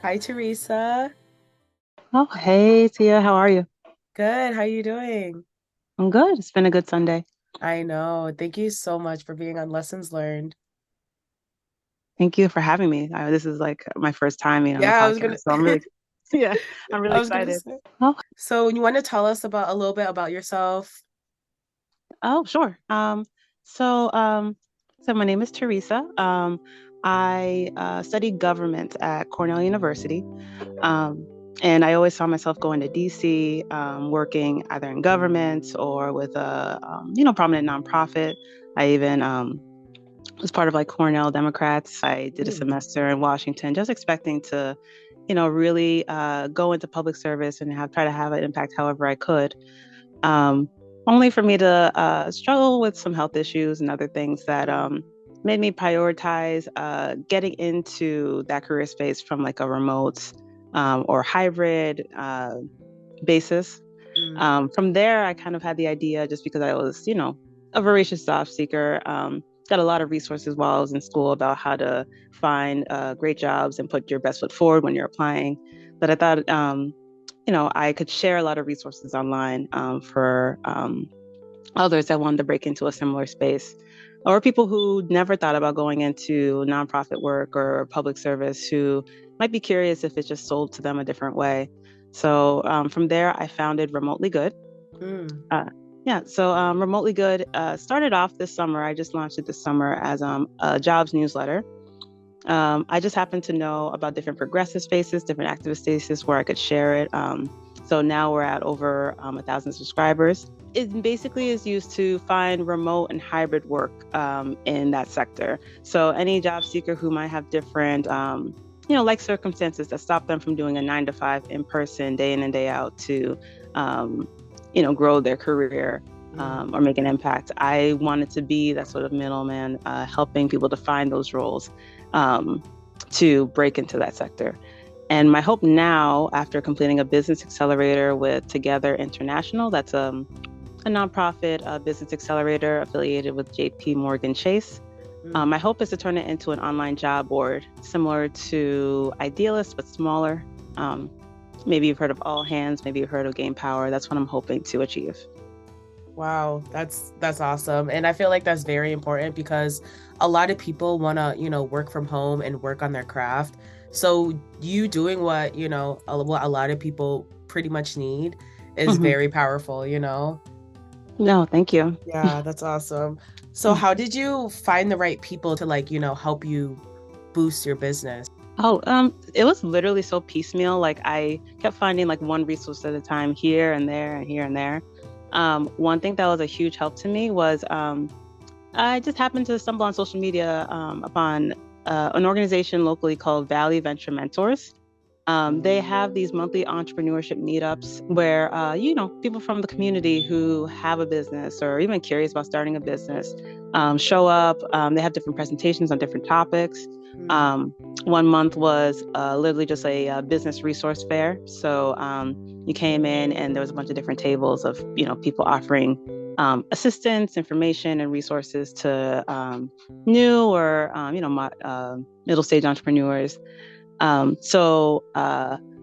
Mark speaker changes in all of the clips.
Speaker 1: Hi, Theresa.
Speaker 2: Oh, hey, Tia, how are you?
Speaker 1: Good. How you doing?
Speaker 2: I'm good. It's been a good Sunday.
Speaker 1: I know. Thank you so much for being on Lessons Learned.
Speaker 2: Thank you for having me. This is like my first time being on the
Speaker 1: Yeah, I was gonna
Speaker 2: podcast, so I'm really, yeah, I'm really
Speaker 1: I was gonna
Speaker 2: excited.
Speaker 1: say.
Speaker 2: Oh,
Speaker 1: So you want to tell us about a little bit about yourself?
Speaker 2: oh, sure. So, um, so my name is Teresa. I studied government at Cornell University. Um, and I always saw myself going to DC, working either in government or with a, prominent nonprofit. I even was part of like Cornell Democrats. I did a
Speaker 1: Mm,
Speaker 2: semester in Washington, just expecting to, really go into public service and try to have an impact however I could. Um, Only for me to struggle with some health issues and other things that
Speaker 1: mm,
Speaker 2: made me prioritize getting into that career space from like a remote or hybrid basis.
Speaker 1: mm.
Speaker 2: From there, I kind of had the idea just because I was, a voracious job seeker. Got a lot of resources while I was in school about how to find great jobs and put your best foot forward when you're applying. But I thought, I could share a lot of resources online for others that wanted to break into a similar space, or people who never thought about going into nonprofit work or public service who might be curious if it's just sold to them a different way. So from there, I founded Remotely Good.
Speaker 1: Mm.
Speaker 2: Uh, yeah, so Remotely Good started off this summer. I just launched it this summer as a jobs newsletter. I just happened to know about different progressive spaces, different activist spaces where I could share it. So now we're at over 1,000 subscribers. It basically is used to find remote and hybrid work in that sector. So any job seeker who might have different, like circumstances that stop them from doing a 9 to 5 in person, day in and day out to, um, grow their career.
Speaker 1: Mm.
Speaker 2: Or make an impact. I wanted to be that sort of middleman, helping people to find those roles um, to break into that sector. And my hope now, after completing a business accelerator with Together International, that's a nonprofit business accelerator affiliated with JP Morgan Chase.
Speaker 1: Mm.
Speaker 2: My hope is to turn it into an online job board similar to Idealist, but smaller. Um, Maybe you've heard of All Hands, maybe you've heard of Game Power. That's what I'm hoping to achieve.
Speaker 1: Wow, that's awesome. And I feel like that's very important because a lot of people want to, work from home and work on their craft. So you doing what a lot of people pretty much need is
Speaker 2: Hmm.
Speaker 1: very powerful.
Speaker 2: No, thank you.
Speaker 1: Yeah, that's awesome. So how did you find the right people to help you boost your business?
Speaker 2: Oh, it was literally so piecemeal. Like I kept finding like one resource at a time here and there and here and there. One thing that was a huge help to me was I just happened to stumble on social media upon an organization locally called Valley Venture Mentors. They have these monthly entrepreneurship meetups where, people from the community who have a business or even curious about starting a business show up. They have different presentations on different topics.
Speaker 1: Mm,
Speaker 2: Um, one month was literally just a business resource fair. So you came in and there was a bunch of different tables of, people offering assistance, information, and resources to new or, middle stage entrepreneurs.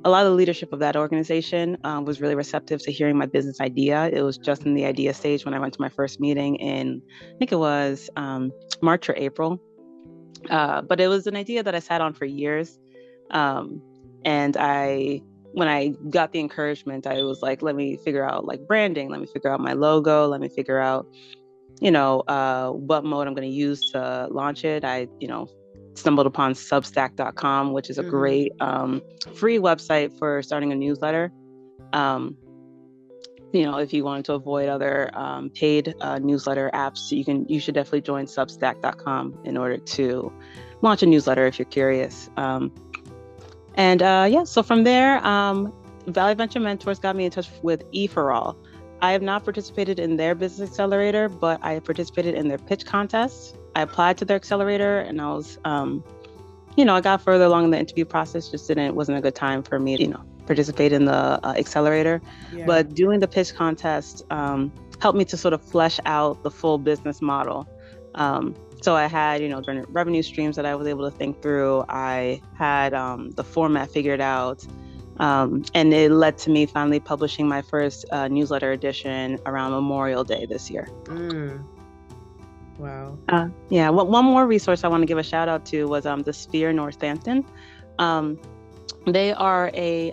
Speaker 2: A lot of the leadership of that organization was really receptive to hearing my business idea. It was just in the idea stage when I went to my first meeting in, I think it was March or April. But it was an idea that I sat on for years. Um, and when I got the encouragement, I was like, let me figure out like branding, let me figure out my logo, let me figure out what mode I'm going to use to launch it. I, stumbled upon substack.com, which is a
Speaker 1: mm-hmm.
Speaker 2: great free website for starting a newsletter. Um, if you wanted to avoid other paid newsletter apps, you should definitely join substack.com in order to launch a newsletter if you're curious. So from there, Valley Venture Mentors got me in touch with E for All. I have not participated in their business accelerator, but I participated in their pitch contest. I applied to their accelerator and I was, I got further along in the interview process, just wasn't a good time for me to, participate in the accelerator.
Speaker 1: Yeah.
Speaker 2: But doing the pitch contest helped me to sort of flesh out the full business model. So I had, different revenue streams that I was able to think through. I had the format figured out. And it led to me finally publishing my first newsletter edition around Memorial Day this year.
Speaker 1: Mm, wow.
Speaker 2: Yeah, one more resource I want to give a shout out to was the Sphere Northampton. Um, they are a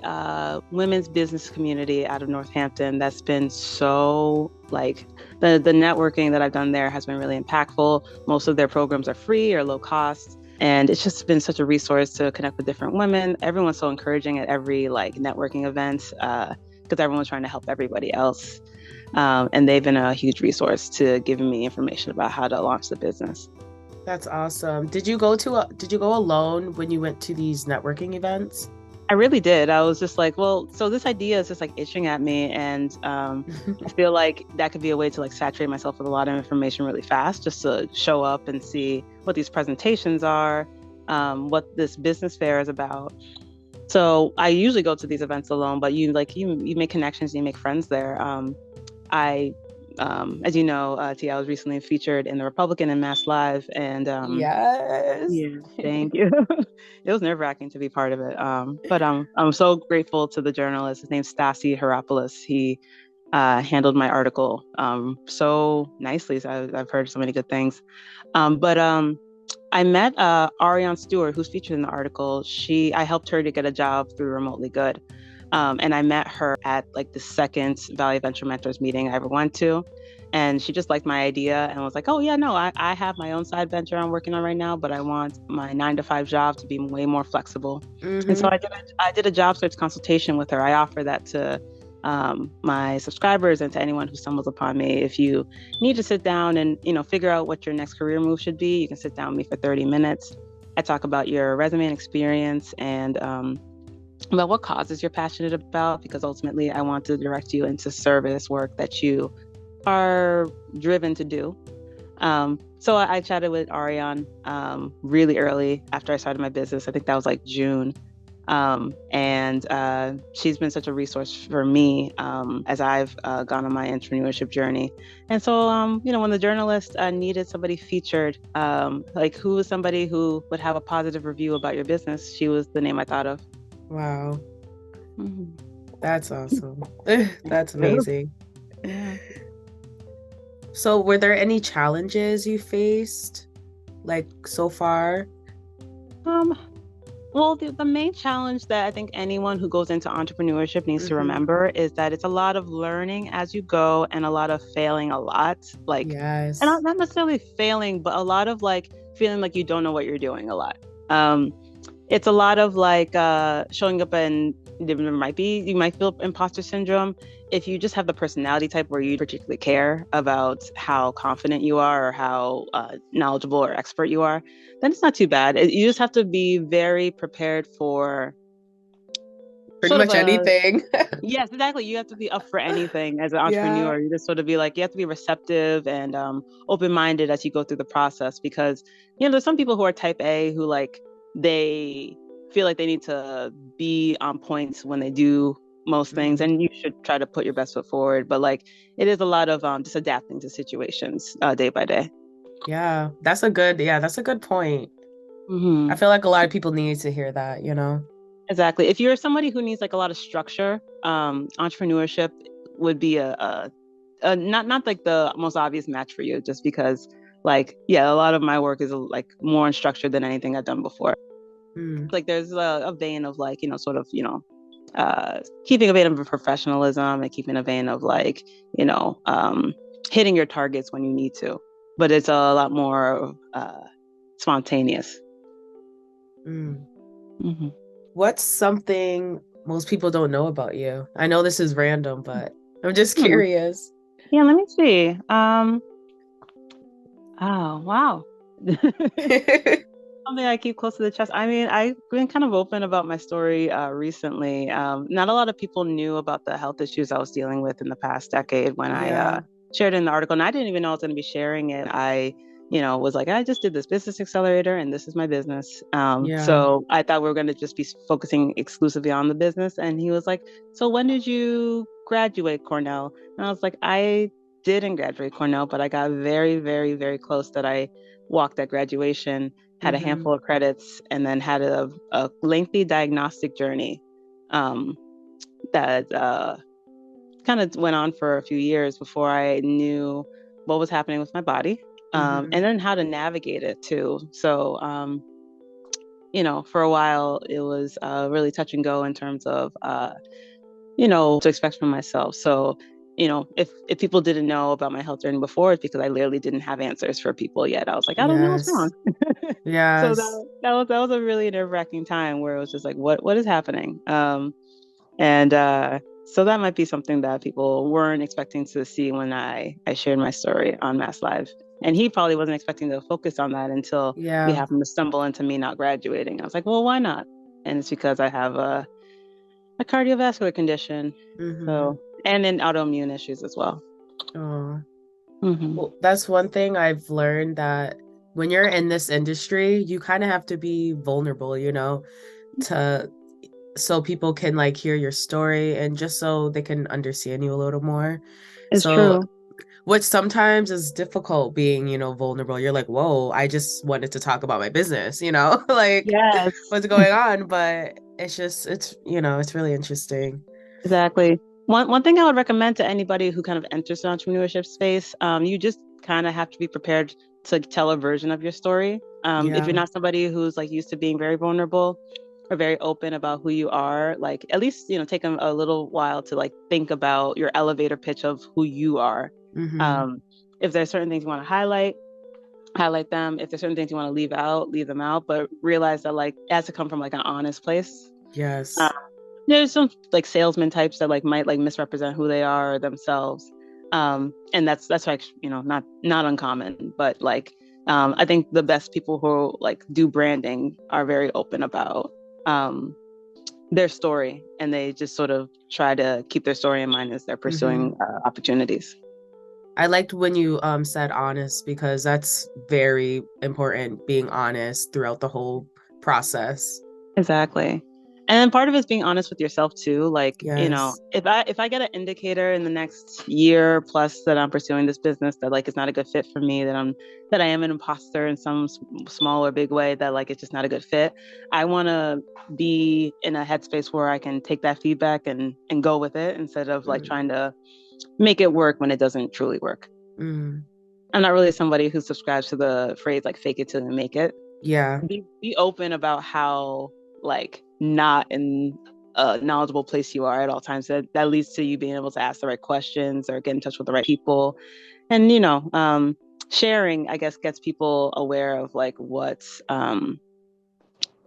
Speaker 2: women's business community out of Northampton that's been so like the networking that I've done there has been really impactful. Most of their programs are free or low cost. And it's just been such a resource to connect with different women. Everyone's so encouraging at every like networking event because everyone's trying to help everybody else. And they've been a huge resource to giving me information about how to launch the business.
Speaker 1: That's awesome. Did you go alone when you went to these networking events?
Speaker 2: I really did. I was just like, well, so this idea is just like itching at me. And I feel like that could be a way to like saturate myself with a lot of information really fast, just to show up and see what these presentations are, what this business fair is about. So I usually go to these events alone, but you make connections, you make friends there. I, as you know, T, I was recently featured in the Republican and Mass Live, and
Speaker 1: Yes.
Speaker 2: yeah, thank you. It was nerve-wracking to be part of it, but I'm so grateful to the journalist. His name's Stasi Heropoulos. He handled my article so nicely. So I've heard so many good things. But I met Ariane Stewart, who's featured in the article. I helped her to get a job through Remotely Good. And I met her at like the second Valley Venture Mentors meeting I ever went to. And she just liked my idea and was like, oh, yeah, no, I have my own side venture I'm working on right now, but I want my 9 to 5 job to be way more flexible. And so
Speaker 1: Mm-hmm.
Speaker 2: I did a job search consultation with her. I offer that to my subscribers and to anyone who stumbles upon me. If you need to sit down and figure out what your next career move should be, you can sit down with me for 30 minutes. I talk about your resume and experience and about what causes you're passionate about, because ultimately I want to direct you into service work that you are driven to do. So I chatted with Ariane really early after I started my business. I think that was like June. And she's been such a resource for me as I've gone on my entrepreneurship journey. And so, when the journalist needed somebody featured, like who was somebody who would have a positive review about your business, she was the name I thought of.
Speaker 1: Wow.
Speaker 2: Mhm.
Speaker 1: That's awesome. That's
Speaker 2: Yeah.
Speaker 1: amazing.
Speaker 2: Yeah.
Speaker 1: So, were there any challenges you faced like so far?
Speaker 2: Um, Well, the main challenge that I think anyone who goes into entrepreneurship needs to
Speaker 1: Mm-hmm.
Speaker 2: remember is that it's a lot of learning as you go and a lot of failing a lot. Like, and
Speaker 1: Yes.
Speaker 2: not necessarily failing, but a lot of like feeling like you don't know what you're doing a lot. Um, it's a lot of like showing up and you might feel imposter syndrome if you just have the personality type where you particularly care about how confident you are or how knowledgeable or expert you are, then it's not too bad. You just have to be very prepared for
Speaker 1: Pretty
Speaker 2: sort of
Speaker 1: much
Speaker 2: a
Speaker 1: anything.
Speaker 2: yes, exactly. You have to be up for anything as an
Speaker 1: Yeah.
Speaker 2: entrepreneur. You just sort of be like, you have to be receptive and open-minded as you go through the process because, there's some people who are type A who like, they feel like they need to be on points when they do most things.
Speaker 1: Mm.
Speaker 2: And you should try to put your best foot forward. But like, it is a lot of just adapting to situations day by day.
Speaker 1: Yeah, that's a good point. I
Speaker 2: Hmm.
Speaker 1: feel like a lot of people need to hear that, you know?
Speaker 2: Exactly. If you're somebody who needs like a lot of structure, entrepreneurship would be not like the most obvious match for you, just because like yeah, a lot of my work is like more unstructured than anything I've done before.
Speaker 1: Mm.
Speaker 2: Like there's a vein of like sort of keeping a vein of professionalism and keeping a vein of like you know um, hitting your targets when you need to, but it's a lot more spontaneous.
Speaker 1: Mm.
Speaker 2: Hmm.
Speaker 1: What's something most people don't know about you? I know this is random, but I'm just
Speaker 2: Hmm.
Speaker 1: curious.
Speaker 2: Yeah, let me see. Oh, wow. Something I keep close to the chest. I mean, I've been kind of open about my story recently. Not a lot of people knew about the health issues I was dealing with in the past decade when I
Speaker 1: Yeah,
Speaker 2: shared it in the article, and I didn't even know I was going to be sharing it. I, was like, I just did this business accelerator, and this is my business.
Speaker 1: yeah.
Speaker 2: So I thought we were going to just be focusing exclusively on the business. And he was like, "So when did you graduate, Cornell?" And I was like, "I." didn't graduate Cornell, but I got very, very, very close that I walked at graduation, had a
Speaker 1: Mm-hmm.
Speaker 2: handful of credits, and then had a lengthy diagnostic journey um, that kind of went on for a few years before I knew what was happening with my body,
Speaker 1: Mm-hmm.
Speaker 2: and then how to navigate it too. So, for a while, it was really touch and go in terms of, to expect from myself. So, if people didn't know about my health journey before, it's because I literally didn't have answers for people yet. I was like, I don't know what's wrong.
Speaker 1: Yes.
Speaker 2: So
Speaker 1: Yes.
Speaker 2: that was a really nerve-wracking time where it was just like, what is happening? And so that might be something that people weren't expecting to see when I shared my story on Mass Live. And he probably wasn't expecting to focus on that until we
Speaker 1: Yeah.
Speaker 2: happened to stumble into me not graduating. I was like, well, why not? And it's because I have a cardiovascular condition.
Speaker 1: Mm-hmm.
Speaker 2: So, and then autoimmune issues as well.
Speaker 1: Oh.
Speaker 2: Hmm.
Speaker 1: Well, that's one thing I've learned that when you're in this industry, you kind of have to be vulnerable, to so people can like hear your story and just so they can understand you a little more.
Speaker 2: It's
Speaker 1: So,
Speaker 2: true.
Speaker 1: which sometimes is difficult being, vulnerable. You're like, whoa, I just wanted to talk about my business, like
Speaker 2: Yes.
Speaker 1: what's going on? But it's really interesting.
Speaker 2: Exactly. One thing I would recommend to anybody who kind of enters the entrepreneurship space, you just kind of have to be prepared to tell a version of your story. If you're
Speaker 1: Yeah.
Speaker 2: not somebody who's like used to being very vulnerable or very open about who you are, like at least take a little while to like think about your elevator pitch of who you are.
Speaker 1: Mm-hmm.
Speaker 2: Um, if there's certain things you want to highlight them. If there's certain things you want to leave out, leave them out. But realize that like it has to come from like an honest place.
Speaker 1: Yes.
Speaker 2: There's some like salesman types that like might like misrepresent who they are or themselves, and that's like not uncommon, but like I think the best people who like do branding are very open about um their story, and they just sort of try to keep their story in mind as they're
Speaker 1: Mm-hmm.
Speaker 2: pursuing opportunities.
Speaker 1: I liked when you said honest because that's very important, being honest throughout the whole process.
Speaker 2: Exactly. And then part of it is being honest with yourself too. Like,
Speaker 1: Yes.
Speaker 2: if I get an indicator in the next year plus that I'm pursuing this business that like it's not a good fit for me, that I am an imposter in some small or big way, that like it's just not a good fit. I want to be in a headspace where I can take that feedback and go with it instead of like
Speaker 1: Mm,
Speaker 2: trying to make it work when it doesn't truly work.
Speaker 1: mm.
Speaker 2: I'm not really somebody who subscribes to the phrase like fake it till you make it.
Speaker 1: Yeah.
Speaker 2: Be open about how like not in a knowledgeable place you are at all times. That leads to you being able to ask the right questions or get in touch with the right people. And sharing, I guess, gets people aware of like what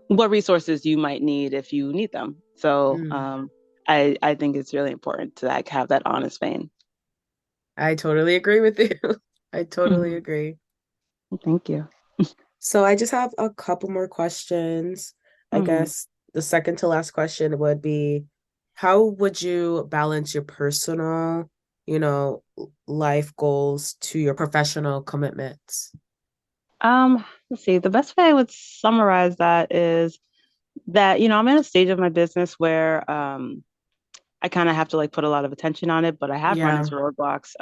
Speaker 2: resources you might need if you need them. So
Speaker 1: Mm.
Speaker 2: I think it's really important to like have that honest vein.
Speaker 1: I totally agree with you. I totally
Speaker 2: Mhm.
Speaker 1: agree.
Speaker 2: Thank you.
Speaker 1: So I just have a couple more questions. I
Speaker 2: Hmm.
Speaker 1: guess the second to last question would be, how would you balance your personal, life goals to your professional commitments?
Speaker 2: Let's see. The best way I would summarize that is that I'm in a stage of my business where I kind of have to like put a lot of attention on it, but I have run
Speaker 1: Yeah.
Speaker 2: into roadblocks.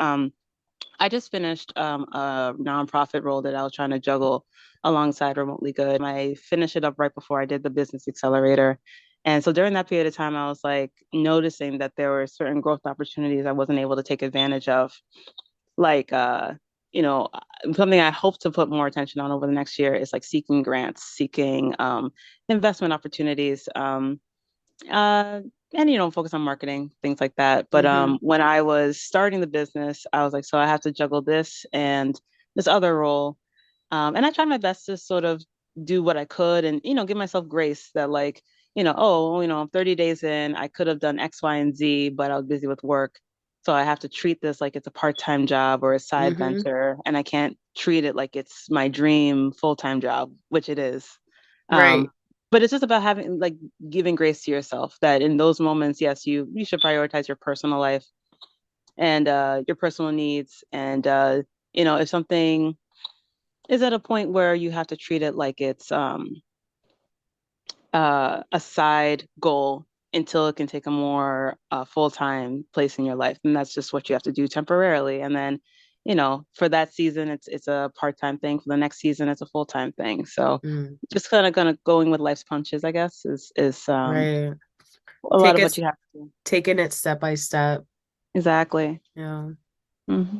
Speaker 2: I just finished a nonprofit role that I was trying to juggle alongside Remotely Good. I finished it up right before I did the business accelerator. And so during that period of time, I was like noticing that there were certain growth opportunities I wasn't able to take advantage of. Like, you know, something I hope to put more attention on over the next year is like seeking grants, seeking investment opportunities. Uh, and focus on marketing, things like that. But
Speaker 1: Mm-hmm.
Speaker 2: when I was starting the business, I was like, so I have to juggle this and this other role. And I tried my best to sort of do what I could and give myself grace that like, oh, 30 days in, I could have done X, Y, and Z, but I was busy with work. So I have to treat this like it's a part-time job or a side
Speaker 1: Mm-hmm.
Speaker 2: venture, and I can't treat it like it's my dream full-time job, which it is. Um,
Speaker 1: Right.
Speaker 2: but it's just about having like giving grace to yourself that in those moments, yes, you should prioritize your personal life and your personal needs. And if something is at a point where you have to treat it like it's a side goal, until it can take a more full-time place in your life. And that's just what you have to do temporarily. And then, for that season, it's a part-time thing. For the next season, it's a full-time thing. So
Speaker 1: Mm,
Speaker 2: just kind of gonna going with life's punches, I guess, is
Speaker 1: right.
Speaker 2: a lot
Speaker 1: Take
Speaker 2: of
Speaker 1: it,
Speaker 2: what you have to do.
Speaker 1: taking it step by step.
Speaker 2: Exactly.
Speaker 1: Yeah.
Speaker 2: Hmm.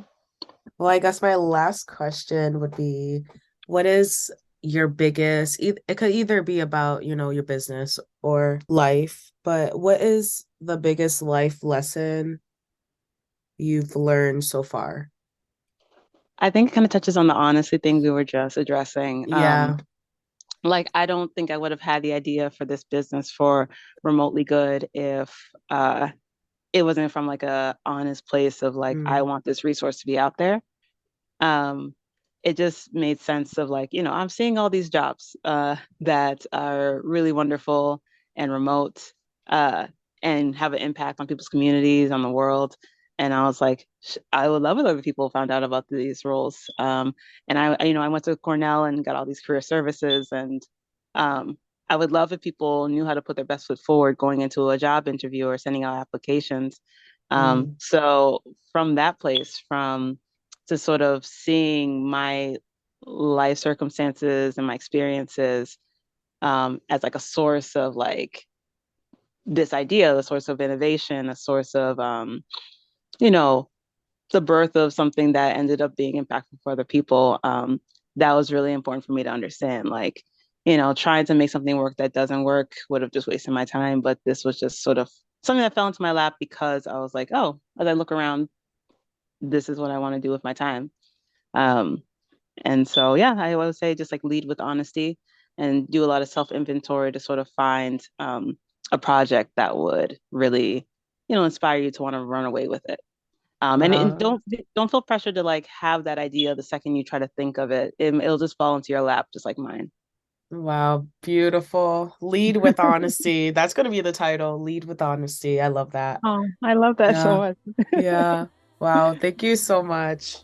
Speaker 1: Well, I guess my last question would be, what is your biggest, it could either be about, your business or life, but what is the biggest life lesson you've learned so far?
Speaker 2: I think it kind of touches on the honesty thing we were just addressing.
Speaker 1: Yeah.
Speaker 2: Like I don't think I would have had the idea for this business for remotely good if it wasn't from like a honest place of like I
Speaker 1: Mm,
Speaker 2: want this resource to be out there. um, it just made sense of like, I'm seeing all these jobs that are really wonderful and remote uh, and have an impact on people's communities, on the world. And I was like, I would love it if other people found out about these roles. And I went to Cornell and got all these career services. And um, I would love if people knew how to put their best foot forward going into a job interview or sending out applications.
Speaker 1: mm,
Speaker 2: So from that place, from to sort of seeing my life circumstances and my experiences as like a source of like this idea, a source of innovation, a source of you know, the birth of something that ended up being impactful for other people. That was really important for me to understand. Like, trying to make something work that doesn't work would have just wasted my time. But this was just sort of something that fell into my lap because I was like, oh, as I look around, this is what I want to do with my time. Um, And so, yeah, I would say just like lead with honesty and do a lot of self inventory to sort of find a project that would really, inspire you to want to run away with it. And
Speaker 1: wow.
Speaker 2: don't feel pressure to like have that idea the second you try to think of it. It'll just fall into your lap, just like mine.
Speaker 1: Wow. Beautiful. Lead with honesty. That's going to be the title. Lead with honesty. I love that.
Speaker 2: Oh, I love that so
Speaker 1: Yeah.
Speaker 2: much.
Speaker 1: Yeah. Wow. Thank you so much.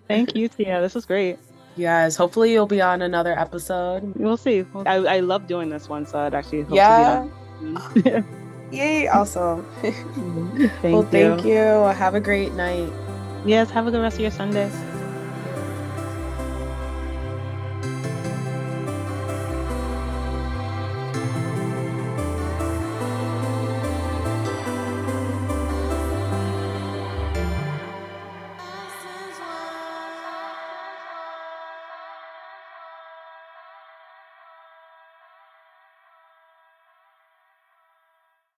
Speaker 2: Thank you, Tia. This was great.
Speaker 1: Yes. Hopefully you'll be on another episode.
Speaker 2: We'll see. I love doing this one, so I'd actually hope to be
Speaker 1: Yeah.
Speaker 2: on. Mm.
Speaker 1: Yay. Awesome. Well,
Speaker 2: Thank
Speaker 1: thank
Speaker 2: you.
Speaker 1: you. Have a great night.
Speaker 2: Yes, have a good rest of your Sunday.